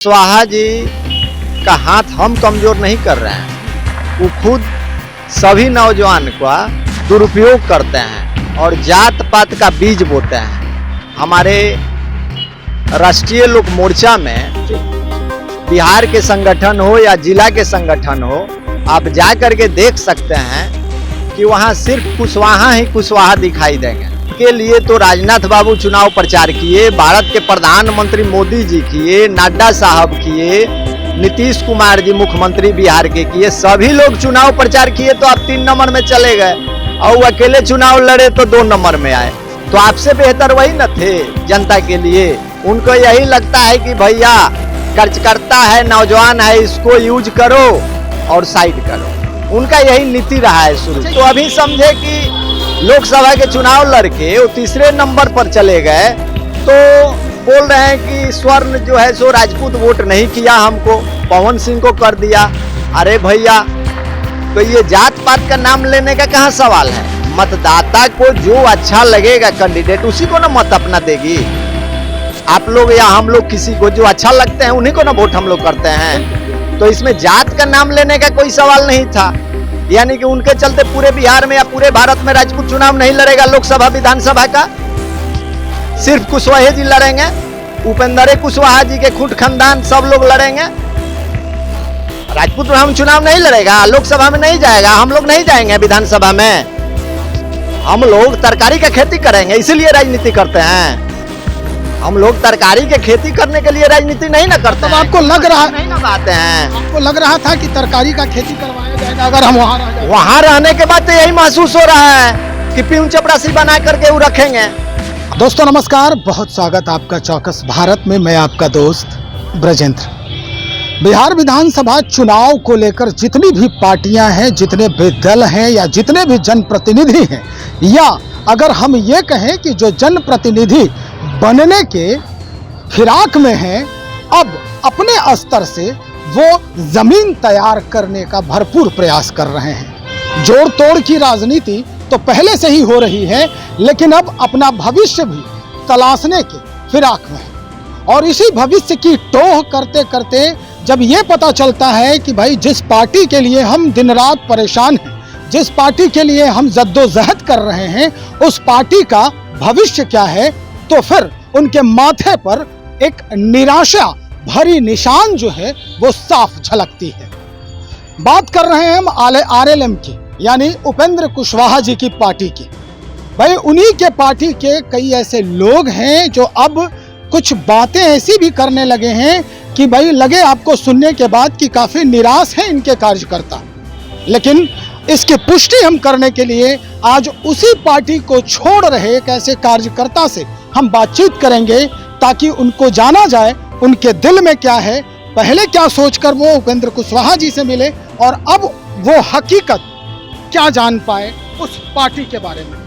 कुशवाहा जी का हाथ हम कमजोर नहीं कर रहे हैं। वो खुद सभी नौजवान का दुरुपयोग करते हैं और जात पात का बीज बोते हैं। हमारे राष्ट्रीय लोक मोर्चा में बिहार के संगठन हो या जिला के संगठन हो, आप जा करके देख सकते हैं कि वहाँ सिर्फ कुशवाहा ही कुशवाहा दिखाई देंगे। के लिए तो राजनाथ बाबू चुनाव प्रचार किए, भारत के प्रधानमंत्री मोदी जी किए, नड्डा साहब किए, नीतीश कुमार जी मुख्यमंत्री बिहार के किए, सभी लोग चुनाव प्रचार किए तो आप 3 नंबर में चले गए और वो अकेले चुनाव लड़े तो 2 नंबर में आए। तो आपसे बेहतर वही न थे जनता के लिए। उनको यही लगता है कि भैया कार्यकर्ता है, नौजवान है, इसको यूज करो और साइड करो। उनका यही नीति रहा है शुरू। तो अभी समझे कि लोकसभा के चुनाव लड़के वो तीसरे नंबर पर चले गए तो बोल रहे हैं कि स्वर्ण जो है सो राजपूत वोट नहीं किया, हमको पवन सिंह को कर दिया। अरे भैया, तो ये जात पात का नाम लेने का कहाँ सवाल है। मतदाता को जो अच्छा लगेगा कैंडिडेट, उसी को ना मत अपना देगी। आप लोग या हम लोग किसी को जो अच्छा लगते हैं उन्हीं को ना वोट हम लोग करते हैं। तो इसमें जात का नाम लेने का कोई सवाल नहीं था। यानी कि उनके चलते पूरे बिहार में या पूरे भारत में राजपूत चुनाव नहीं लड़ेगा लोकसभा विधानसभा का, सिर्फ कुशवाहा जी लड़ेंगे। उपेंद्र कुशवाहा जी के खुद खानदान सब लोग लड़ेंगे। राजपूत में हम चुनाव नहीं लड़ेगा, लोकसभा में नहीं जाएगा, हम लोग नहीं जाएंगे विधानसभा में। हम लोग तरकारी का खेती करेंगे, इसीलिए राजनीति करते हैं। हम लोग तरकारी के खेती करने के लिए राजनीति नहीं ना करते। तब आपको लग रहा नहीं ना बातें हैं। आपको लग रहा था कि तरकारी का खेती करवाया जाएगा अगर हम वहाँ रह जाएं। वहाँ रहने के बाद तो यही महसूस हो रहा है कि पीऊँ चपरासी बना करके वो रखेंगे। दोस्तों नमस्कार, बहुत स्वागत आपका चौकस भारत में। मैं आपका दोस्त ब्रजेंद्र। बिहार विधानसभा चुनाव को लेकर जितनी भी पार्टियां हैं, जितने भी दल हैं या जितने भी जनप्रतिनिधि हैं, या अगर हम ये कहें कि जो जनप्रतिनिधि बनने के फिराक में हैं, अब अपने स्तर से वो जमीन तैयार करने का भरपूर प्रयास कर रहे हैं। जोड़ तोड़ की राजनीति तो पहले से ही हो रही है, लेकिन अब अपना भविष्य भी तलाशने के फिराक में है। और इसी भविष्य की टोह करते करते जब ये पता चलता है कि भाई जिस पार्टी के लिए हम दिन रात परेशान हैं, जिस पार्टी के लिए हम जद्दोजहद कर रहे हैं, उस पार्टी का भविष्य क्या है, तो फिर उनके माथे पर एक निराशा भरी निशान जो है वो साफ झलकती है। बात कर रहे हैं हम आरएलएम की, यानी उपेंद्र कुशवाहा जी की पार्टी की। भाई उन्हीं के पार्टी के कई ऐसे लोग हैं जो अब कुछ बातें ऐसी भी करने लगे हैं कि भाई लगे आपको सुनने के बाद कि काफी निराश हैं इनके कार्यकर्ता। लेकिन इसकी पुष्टि हम करने के लिए आज उसी पार्टी को छोड़ रहे एक ऐसे कार्यकर्ता से हम बातचीत करेंगे, ताकि उनको जाना जाए उनके दिल में क्या है, पहले क्या सोचकर वो उपेंद्र कुशवाहा जी से मिले और अब वो हकीकत क्या जान पाए उस पार्टी के बारे में।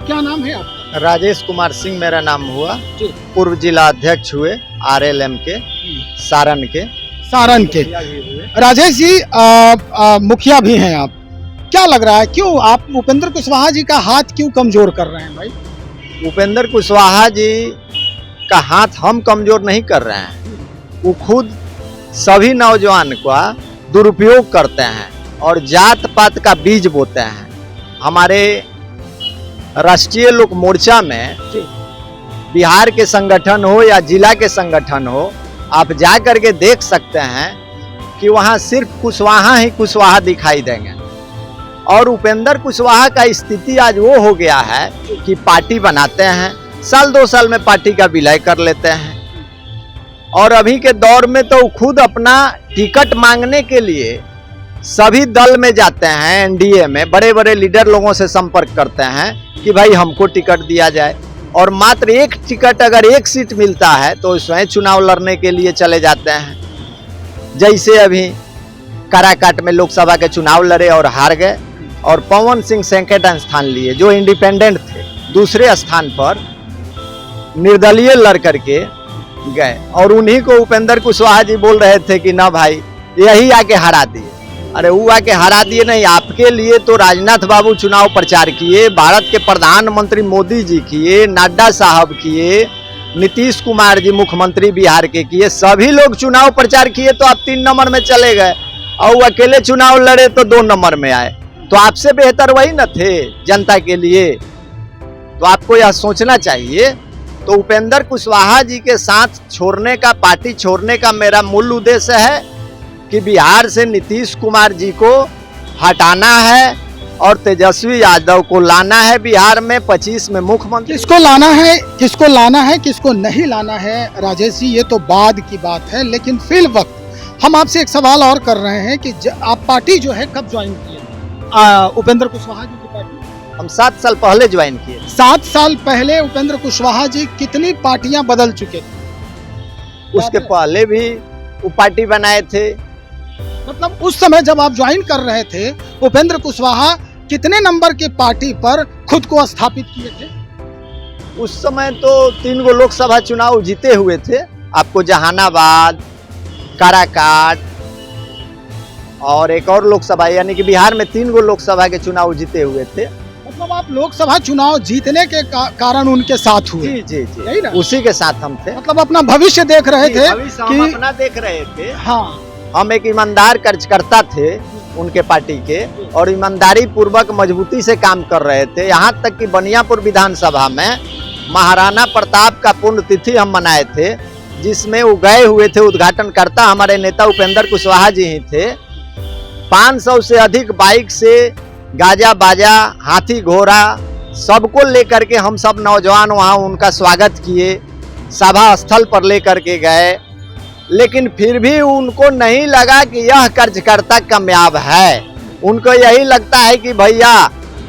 क्या नाम है आपका? राजेश कुमार सिंह मेरा नाम हुआ, पूर्व जिला अध्यक्ष हुए आरएलएम के सारण के। राजेश जी मुखिया भी हैं आप। क्या लग रहा है, क्यों आप उपेंद्र कुशवाहा जी का हाथ क्यों कमजोर कर रहे हैं भाई? उपेंद्र कुशवाहा जी का हाथ हम कमजोर नहीं कर रहे हैं। वो खुद सभी नौजवान का दुरुपयोग करते हैं और जात पात का बीज बोते हैं। हमारे राष्ट्रीय लोक मोर्चा में बिहार के संगठन हो या जिला के संगठन हो, आप जा करके देख सकते हैं कि वहाँ सिर्फ कुशवाहा ही कुशवाहा दिखाई देंगे। और उपेंद्र कुशवाहा का स्थिति आज वो हो गया है कि पार्टी बनाते हैं, साल 2 साल में पार्टी का विलय कर लेते हैं। और अभी के दौर में तो खुद अपना टिकट मांगने के लिए सभी दल में जाते हैं, एनडीए में बड़े बड़े लीडर लोगों से संपर्क करते हैं कि भाई हमको टिकट दिया जाए। और मात्र एक टिकट अगर एक सीट मिलता है तो स्वयं चुनाव लड़ने के लिए चले जाते हैं। जैसे अभी काराकाट में लोकसभा के चुनाव लड़े और हार गए, और पवन सिंह सेकंड स्थान लिए जो इंडिपेंडेंट थे, दूसरे स्थान पर निर्दलीय लड़ करके गए। और उन्हीं को उपेंद्र कुशवाहा जी बोल रहे थे कि ना भाई यही आके हरा दिए। अरे वो आके हरा दिए नहीं, आपके लिए तो राजनाथ बाबू चुनाव प्रचार किए, भारत के प्रधानमंत्री मोदी जी किए, नड्डा साहब किए, नीतीश कुमार जी मुख्यमंत्री बिहार के किए, सभी लोग चुनाव प्रचार किए तो आप 3 नंबर में चले गए, और वो अकेले चुनाव लड़े तो 2 नंबर में आए। तो आपसे बेहतर वही न थे जनता के लिए। तो आपको यह सोचना चाहिए। तो उपेंद्र कुशवाहा जी के साथ छोड़ने का, पार्टी छोड़ने का मेरा मूल उद्देश्य है कि बिहार से नीतीश कुमार जी को हटाना है और तेजस्वी यादव को लाना है बिहार में 25 में मुख्यमंत्री। किसको लाना है किसको नहीं लाना है राजेश जी, ये तो बाद की बात है। लेकिन फिल वक्त हम आपसे एक सवाल और कर रहे हैं कि आप पार्टी जो है कब ज्वाइन किए? उपेंद्र कुशवाहा जी की पार्टी हम 7 साल पहले ज्वाइन किए। 7 साल पहले उपेंद्र कुशवाहा जी कितनी पार्टियां बदल चुके थे? उसके पहले भी वो पार्टी बनाए थे। मतलब उस समय जब आप ज्वाइन कर रहे थे, उपेंद्र कुशवाहा कितने नंबर के पार्टी पर खुद को स्थापित किए थे? उस समय तो 3 गो लोकसभा चुनाव जीते हुए थे। आपको जहानाबाद, काराकाट और एक और लोकसभा, यानी कि बिहार में 3 गो लोकसभा के चुनाव जीते हुए थे। मतलब आप लोकसभा चुनाव जीतने के कारण उनके साथ हुए? जी जी जी, यही ना? उसी के साथ हम थे। मतलब अपना भविष्य देख रहे थे हम अपना देख रहे थे। हाँ, हम एक ईमानदार कार्यकर्ता थे उनके पार्टी के, और ईमानदारी पूर्वक मजबूती से काम कर रहे थे। यहाँ तक कि बनियापुर विधानसभा में महाराणा प्रताप का पुण्यतिथि हम मनाए थे, जिसमें वो गए हुए थे। उद्घाटनकर्ता हमारे नेता उपेंद्र कुशवाहा जी ही थे। 500 से अधिक बाइक से गाजा बाजा, हाथी घोड़ा सबको लेकर के हम सब नौजवान वहाँ उनका स्वागत किए, सभा स्थल पर लेकर के गए। लेकिन फिर भी उनको नहीं लगा कि यह कार्यकर्ता कामयाब है। उनको यही लगता है कि भैया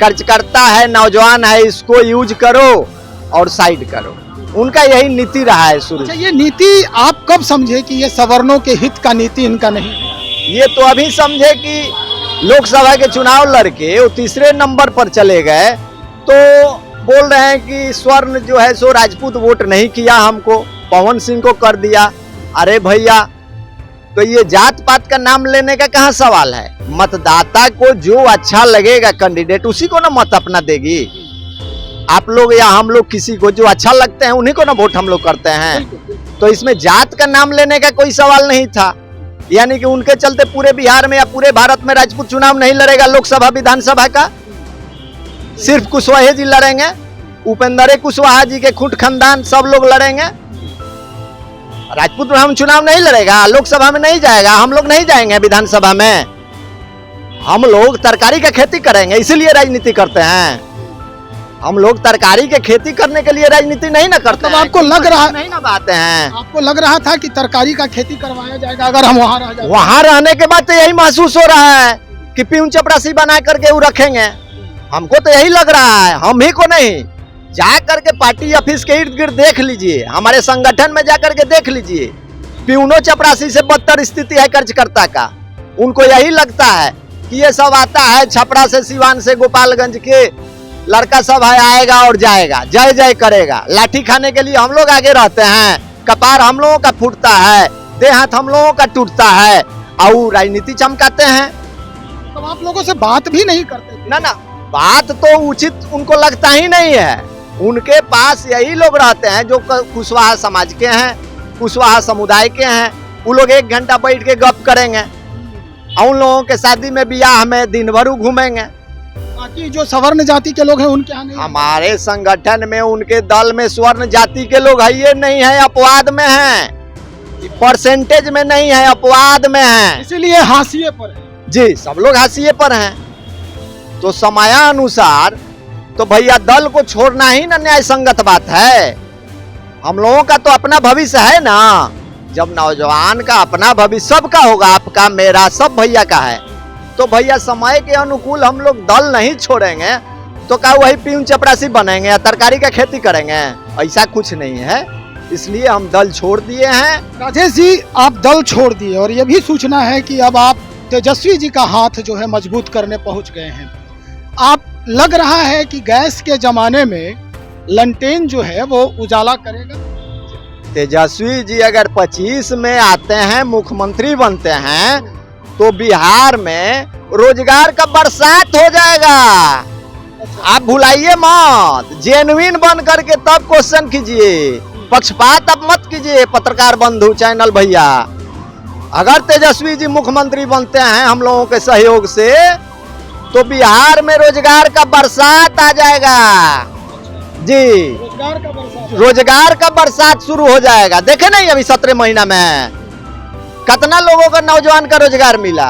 कार्यकर्ता है, नौजवान है, इसको यूज करो और साइड करो। उनका यही नीति रहा है शुरू। अच्छा, ये नीति आप कब समझे कि ये सवर्णों के हित का नीति इनका नहीं? ये तो अभी समझे कि लोकसभा के चुनाव लड़के वो 3रे नंबर पर चले गए, तो बोल रहे हैं कि स्वर्ण जो है सो राजपूत वोट नहीं किया, हमको पवन सिंह को कर दिया। अरे भैया, तो ये जात पात का नाम लेने का कहाँ सवाल है? मतदाता को जो अच्छा लगेगा कैंडिडेट, उसी को ना मत अपना देगी। आप लोग या हम लोग किसी को जो अच्छा लगते हैं उन्हीं को ना वोट हम लोग करते हैं। तो इसमें जात का नाम लेने का कोई सवाल नहीं था। यानी कि उनके चलते पूरे बिहार में या पूरे भारत में राजपूत चुनाव नहीं लड़ेगा लोकसभा विधानसभा का, सिर्फ कुशवाहा जी लड़ेंगे। उपेंद्र कुशवाहा जी के खुट खानदान सब लोग लड़ेंगे। राजपूत में हम चुनाव नहीं लड़ेगा, लोकसभा में नहीं जाएगा, हम लोग नहीं जाएंगे विधानसभा में। हम लोग तरकारी का खेती करेंगे, इसीलिए राजनीति करते हैं। हम लोग तरकारी के खेती करने के लिए राजनीति नहीं ना करते हैं। आपको लग रहा नहीं ना बातें हैं। आपको लग रहा था कि तरकारी का खेती करवाया जाएगा अगर हम वहाँ रह जाते? वहाँ रहने के बाद तो यही महसूस हो रहा है कि पीऊन चपरासी बना करके वो रखेंगे। हमको तो यही लग रहा है, हम ही को नहीं। जा करके पार्टी ऑफिस के इर्द गिर्द देख लीजिए, हमारे संगठन में जा करके देख लीजिए, पीऊनो चपरासी से बदतर स्थिति है कार्यकर्ता का। उनको यही लगता है कि ये सब आता है छपरा से, सिवान से, गोपालगंज के लड़का सब है, आएगा और जाएगा, जय जय करेगा। लाठी खाने के लिए हम लोग आगे रहते हैं, कपार हम लोगों का फूटता है, देह हाथ हम लोगों का टूटता है, और राजनीति चमकाते हैं। तो आप लोगों से बात भी नहीं करते? ना ना, बात तो उचित उनको लगता ही नहीं है। उनके पास यही लोग रहते हैं जो कुशवाहा समाज के हैं, कुशवाहा समुदाय के हैं। वो लोग 1 घंटा बैठ के गप करेंगे, और उन लोगों के शादी में ब्याह में दिन भर घूमेंगे। बाकी जो सवर्ण जाति के लोग हैं उनके यहाँ नहीं? हमारे संगठन में, उनके दल में स्वर्ण जाति के लोग है ये नहीं है, अपवाद में है, परसेंटेज में नहीं है, अपवाद में है, इसीलिए हाशिए पर है। जी, सब लोग हाशिए पर हैं। तो समयानुसार तो भैया दल को छोड़ना ही ना न्याय संगत बात है। हम लोगों का तो अपना भविष्य है ना। जब नौजवान का अपना भविष्य, सबका होगा, आपका मेरा सब भैया का है, तो भैया समय के अनुकूल हम लोग दल नहीं छोड़ेंगे तो क्या वही पीऊन चपरासी बनेंगे या तरकारी का खेती करेंगे? ऐसा कुछ नहीं है, इसलिए हम दल छोड़ दिए हैं। राजेश जी, आप दल छोड़ दिए और ये भी सूचना है कि अब आप तेजस्वी जी का हाथ जो है मजबूत करने पहुंच गए हैं। आप लग रहा है कि गैस के जमाने में लंटेन जो है वो उजाला करेगा। तेजस्वी जी अगर 25 में आते हैं, मुख्यमंत्री बनते हैं, तो बिहार में रोजगार का बरसात हो जाएगा। आप भुलाइए मत, जेन्युइन बन करके तब क्वेश्चन कीजिए। पक्षपात अब मत कीजिए पत्रकार बंधु चैनल भैया। अगर तेजस्वी जी मुख्यमंत्री बनते हैं हम लोगों के सहयोग से तो बिहार में रोजगार का बरसात आ जाएगा जी। रोजगार का बरसात शुरू हो जाएगा। देखे नहीं अभी 17 महीना में कितना लोगों का नौजवान का रोजगार मिला।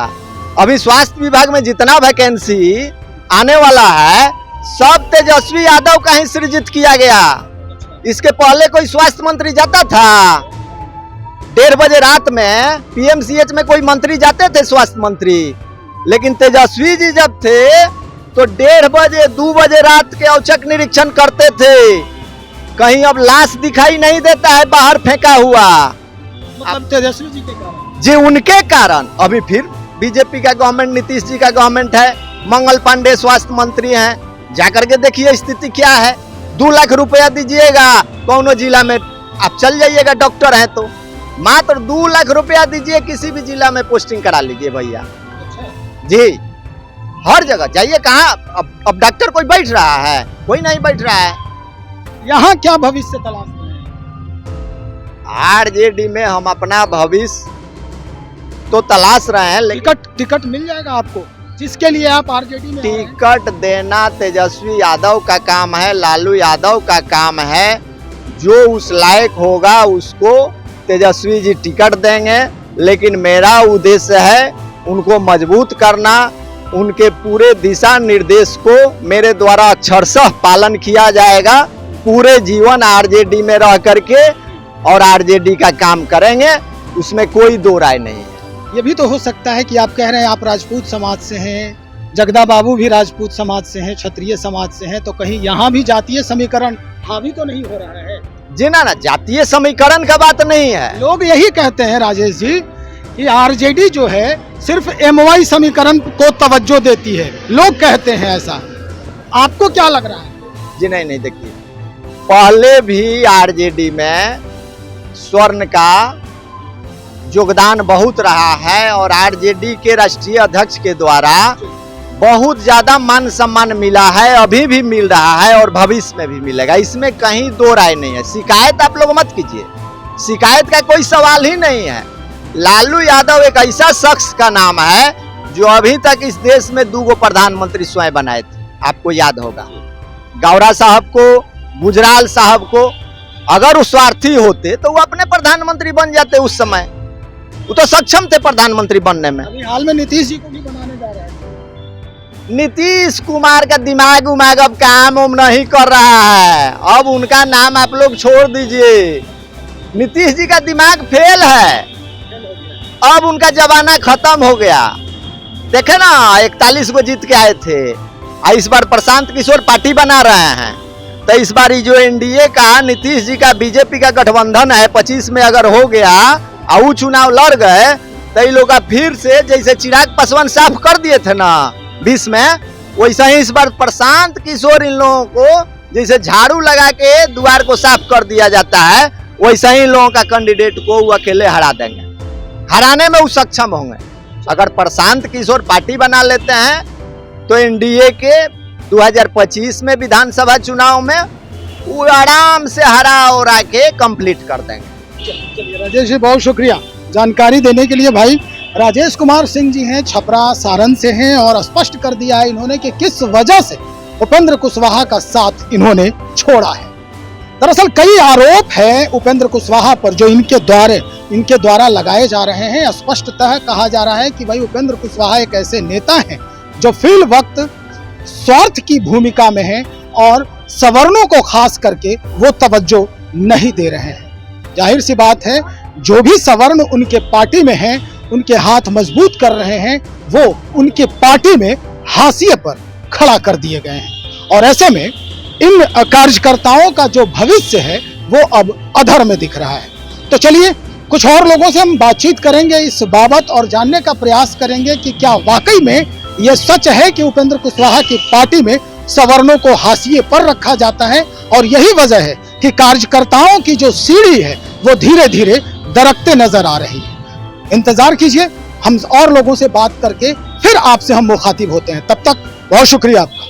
अभी स्वास्थ्य विभाग में जितना वैकेंसी आने वाला है सब तेजस्वी यादव का ही सृजित किया गया। इसके पहले कोई स्वास्थ्य मंत्री जाता था? 1:30 बजे रात में पीएमसीएच में कोई मंत्री जाते थे स्वास्थ्य मंत्री? लेकिन तेजस्वी जी जब थे तो 1:30 बजे 2 बजे रात के औचक निरीक्षण करते थे। कहीं अब लाश दिखाई नहीं देता है बाहर फेंका हुआ। मतलब तेजस्वी जी के कारण जी, उनके कारण अभी फिर बीजेपी का गवर्नमेंट, नीतीश जी का गवर्नमेंट है। मंगल पांडे स्वास्थ्य मंत्री हैं। जाकर के देखिए स्थिति क्या है। 2 लाख रुपया दीजिएगा कौनो जिला में, आप चल जाइएगा डॉक्टर हैं तो मात्र 2 लाख रुपया दीजिए, किसी भी जिला में पोस्टिंग करा लीजिए भैया जी। हर जगह जाइए। कहाँ अब डॉक्टर कोई बैठ रहा है? कोई नहीं बैठ रहा है। यहाँ क्या भविष्य तलाश रहे हैं? आरजेडी में हम अपना भविष्य तो तलाश रहे हैं, लेकिन टिकट मिल जाएगा आपको जिसके लिए आप आरजेडी में? टिकट देना तेजस्वी यादव का काम है, लालू यादव का काम है। जो उस लायक होगा उसको तेजस्वी जी टिकट देंगे। लेकिन मेरा उद्देश्य है उनको मजबूत करना। उनके पूरे दिशा निर्देश को मेरे द्वारा अक्षरशः पालन किया जाएगा। पूरे जीवन आरजेडी में रह करके और आरजेडी का काम करेंगे, उसमें कोई दो राय नहीं है। ये भी तो हो सकता है कि आप कह रहे हैं आप राजपूत समाज से हैं, जगदा बाबू भी राजपूत समाज से हैं, क्षत्रिय समाज से हैं, तो कहीं यहाँ भी जातीय समीकरण हावी तो नहीं हो रहा है? जी ना, जातीय समीकरण का बात नहीं है। लोग यही कहते हैं राजेश जी कि आरजेडी जो है सिर्फ एमवाई समीकरण को तवज्जो देती है। लोग कहते हैं ऐसा, आपको क्या लग रहा है? जी नहीं, देखिए पहले भी आरजेडी में स्वर्ण का योगदान बहुत रहा है और आरजेडी के राष्ट्रीय अध्यक्ष के द्वारा बहुत ज्यादा मान सम्मान मिला है, अभी भी मिल रहा है और भविष्य में भी मिलेगा। इसमें कहीं दो राय नहीं है। शिकायत आप लोग मत कीजिए, शिकायत का कोई सवाल ही नहीं है। लालू यादव एक ऐसा शख्स का नाम है जो अभी तक इस देश में 2 प्रधानमंत्री स्वयं बनाए थे। आपको याद होगा गौरा साहब को, गुजराल साहब को। अगर वो स्वार्थी होते तो वो अपने प्रधानमंत्री बन जाते उस समय। वो तो सक्षम थे प्रधानमंत्री बनने में। अभी हाल में नीतीश जी को भी बनाने जा रहे हैं। नीतीश कुमार का दिमाग उमाग अब काम उम नहीं कर रहा है। अब उनका नाम आप लोग छोड़ दीजिए। नीतीश जी का दिमाग फेल है। अब उनका जमाना खत्म हो गया। देखे ना 41 को जीत के आए थे, इस बार प्रशांत किशोर पार्टी बना रहे हैं। तो इस बार जो एनडीए का नीतीश जी का बीजेपी का गठबंधन है, 25 में अगर हो गया और चुनाव लड़ गए तो इन लोग का फिर से जैसे चिराग पासवान साफ कर दिए थे ना 20 में, वैसा ही इस बार प्रशांत किशोर इन लोगों को जैसे झाड़ू लगा के द्वार को साफ कर दिया जाता है, वैसा ही इन लोगों का कैंडिडेट को वो अकेले हरा देंगे। हराने में वो सक्षम होंगे। अगर प्रशांत किशोर पार्टी बना लेते हैं तो एनडीए के 2025 में विधानसभा चुनाव में वो आराम से हरा उरा के कंप्लीट कर देंगे। चलिए राजेश जी, बहुत शुक्रिया जानकारी देने के लिए। भाई राजेश कुमार सिंह जी हैं, छपरा सारण से हैं और स्पष्ट कर दिया है इन्होंने कि किस वजह से उपेंद्र कुशवाहा का साथ इन्होंने छोड़ा है। दरअसल कई आरोप है उपेंद्र कुशवाहा पर जो इनके द्वारा लगाए जा रहे हैं। स्पष्टतः कहा जा रहा है कि भाई उपेंद्र कुशवाहा एक ऐसे नेता हैं जो फिल वक्त स्वार्थ की भूमिका में हैं और सवर्णों को खास करके वो तवज्जो नहीं दे रहे हैं। जाहिर सी बात है जो भी सवर्ण उनके पार्टी में हैं, उनके हाथ मजबूत कर रहे हैं, वो उनके पार्टी में हाशिए पर खड़ा कर दिए गए हैं और ऐसे में इन कार्यकर्ताओं का जो भविष्य है वो अब अधर में दिख रहा है। तो चलिए कुछ और लोगों से हम बातचीत करेंगे इस बाबत और जानने का प्रयास करेंगे कि क्या वाकई में ये सच है कि उपेंद्र कुशवाहा की पार्टी में सवर्णों को हाशिए पर रखा जाता है और यही वजह है कि कार्यकर्ताओं की जो सीढ़ी है वो धीरे धीरे दरकते नजर आ रही है। इंतजार कीजिए, हम और लोगों से बात करके फिर आपसे हम मुखातिब होते हैं। तब तक बहुत शुक्रिया आपका।